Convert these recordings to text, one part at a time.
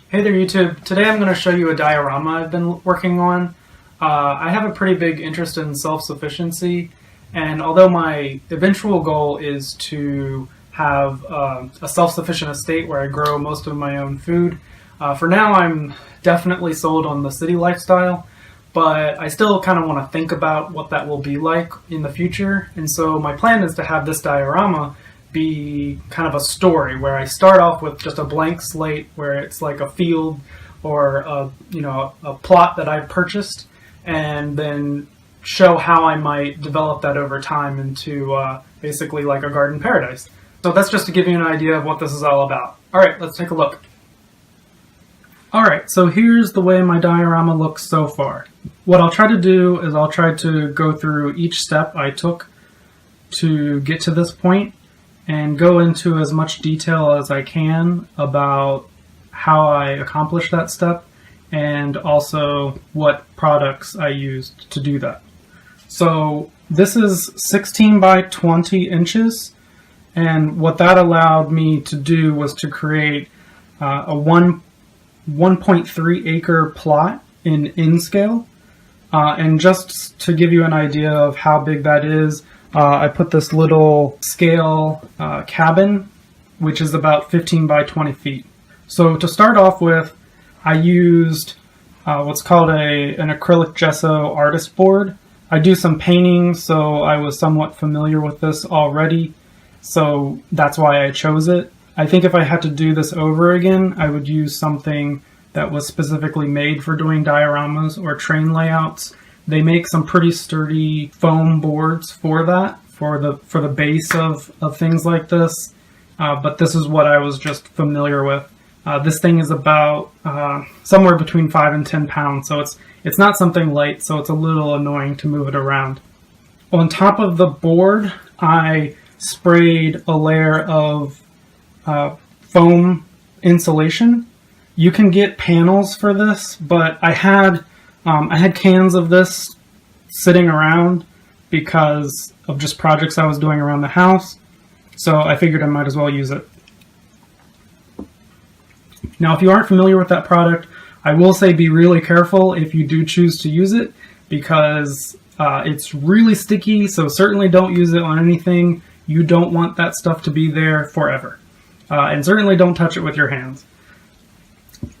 Hey there YouTube, today I'm going to show you a diorama I've been working on. I have a pretty big interest in self-sufficiency, and although my eventual goal is to have a self-sufficient estate where I grow most of my own food, for now I'm definitely sold on the city lifestyle, but I still kind of want to think about what that will be like in the future, and so my plan is to have this diorama be kind of a story where I start off with just a blank slate where it's like a field or a plot that I've purchased, and then show how I might develop that over time into basically like a garden paradise. So that's just to give you an idea of what this is all about. Alright, let's take a look. Alright, so here's the way my diorama looks so far. What I'll try to do is I'll try to go through each step I took to get to this point and go into as much detail as I can about how I accomplished that step and also what products I used to do that. So this is 16 by 20 inches, and what that allowed me to do was to create a 1.3 acre plot in scale. And just to give you an idea of how big that is, I put this little scale cabin, which is about 15 by 20 feet. So to start off with, I used what's called an acrylic gesso artist board. I do some painting, so I was somewhat familiar with this already, so that's why I chose it. I think if I had to do this over again, I would use something that was specifically made for doing dioramas or train layouts. They make some pretty sturdy foam boards for that, for the base of things like this. But this is what I was just familiar with. This thing is about somewhere between 5 and 10 pounds, so it's not something light, so it's a little annoying to move it around. On top of the board, I sprayed a layer of foam insulation. You can get panels for this, but I had cans of this sitting around because of just projects I was doing around the house, so I figured I might as well use it. Now, if you aren't familiar with that product, I will say be really careful if you do choose to use it, because it's really sticky, so certainly don't use it on anything. You don't want that stuff to be there forever. And certainly don't touch it with your hands.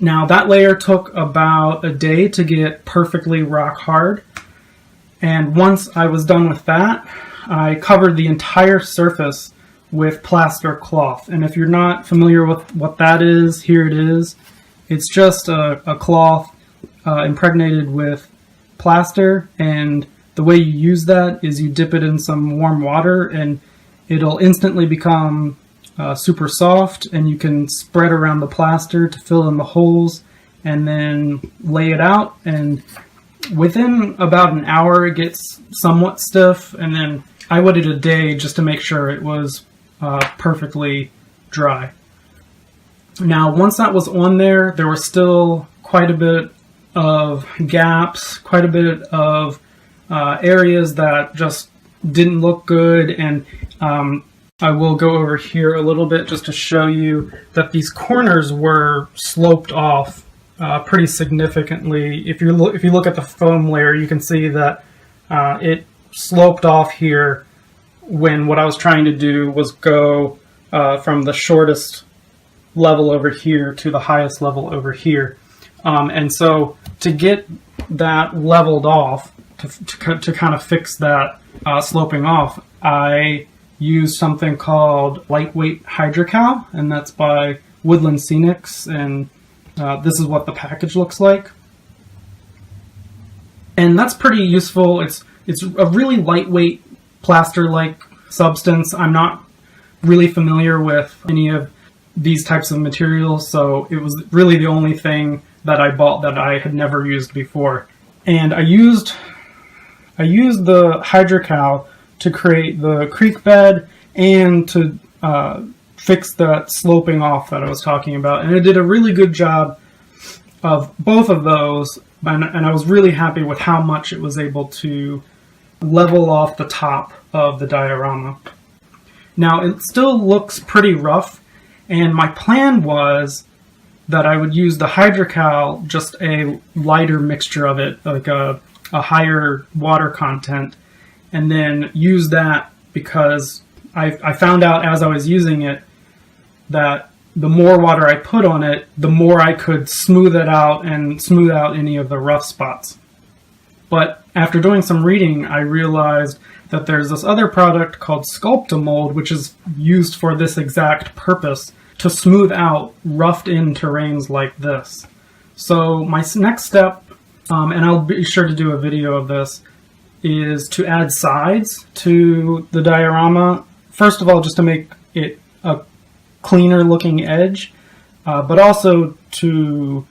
Now, that layer took about a day to get perfectly rock hard, and once I was done with that, I covered the entire surface with plaster cloth. And if you're not familiar with what that is, here it is. It's just a cloth impregnated with plaster, and the way you use that is you dip it in some warm water and it'll instantly become super soft, and you can spread around the plaster to fill in the holes and then lay it out, and within about an hour it gets somewhat stiff, and then I waited a day just to make sure it was perfectly dry. Now, once that was on there, there was still quite a bit of gaps, quite a bit of areas that just didn't look good, and I will go over here a little bit just to show you that these corners were sloped off pretty significantly. If you look at the foam layer, you can see that it sloped off here when what I was trying to do was go from the shortest level over here to the highest level over here. And so to get that leveled off, to kind of fix that sloping off, I use something called lightweight Hydrocal, and that's by Woodland Scenics, and this is what the package looks like. And that's pretty useful. It's a really lightweight plaster-like substance. I'm not really familiar with any of these types of materials, so it was really the only thing that I bought that I had never used before. And I used the Hydrocal to create the creek bed and to fix that sloping off that I was talking about. And it did a really good job of both of those, and I was really happy with how much it was able to level off the top of the diorama. Now, it still looks pretty rough, and my plan was that I would use the Hydrocal, just a lighter mixture of it, like a higher water content, and then use that because I found out as I was using it that the more water I put on it, the more I could smooth it out and smooth out any of the rough spots. But after doing some reading, I realized that there's this other product called Sculptamold, which is used for this exact purpose, to smooth out roughed-in terrains like this. So my next step, and I'll be sure to do a video of this, is to add sides to the diorama. First of all, just to make it a cleaner looking edge, but also to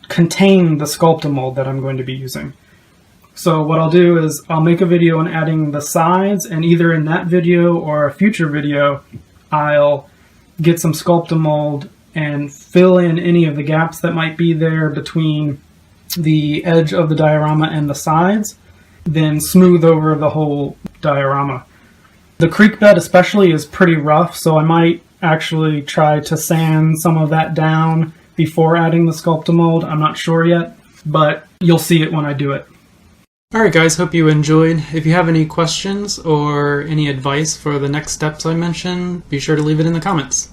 contain the Sculptamold that I'm going to be using. So what I'll do is I'll make a video on adding the sides, and either in that video or a future video, I'll get some Sculptamold and fill in any of the gaps that might be there between the edge of the diorama and the sides, then smooth over the whole diorama. The creek bed especially is pretty rough, so I might actually try to sand some of that down before adding the Sculptamold. I'm not sure yet, but you'll see it when I do it. Alright guys, hope you enjoyed. If you have any questions or any advice for the next steps I mentioned, be sure to leave it in the comments.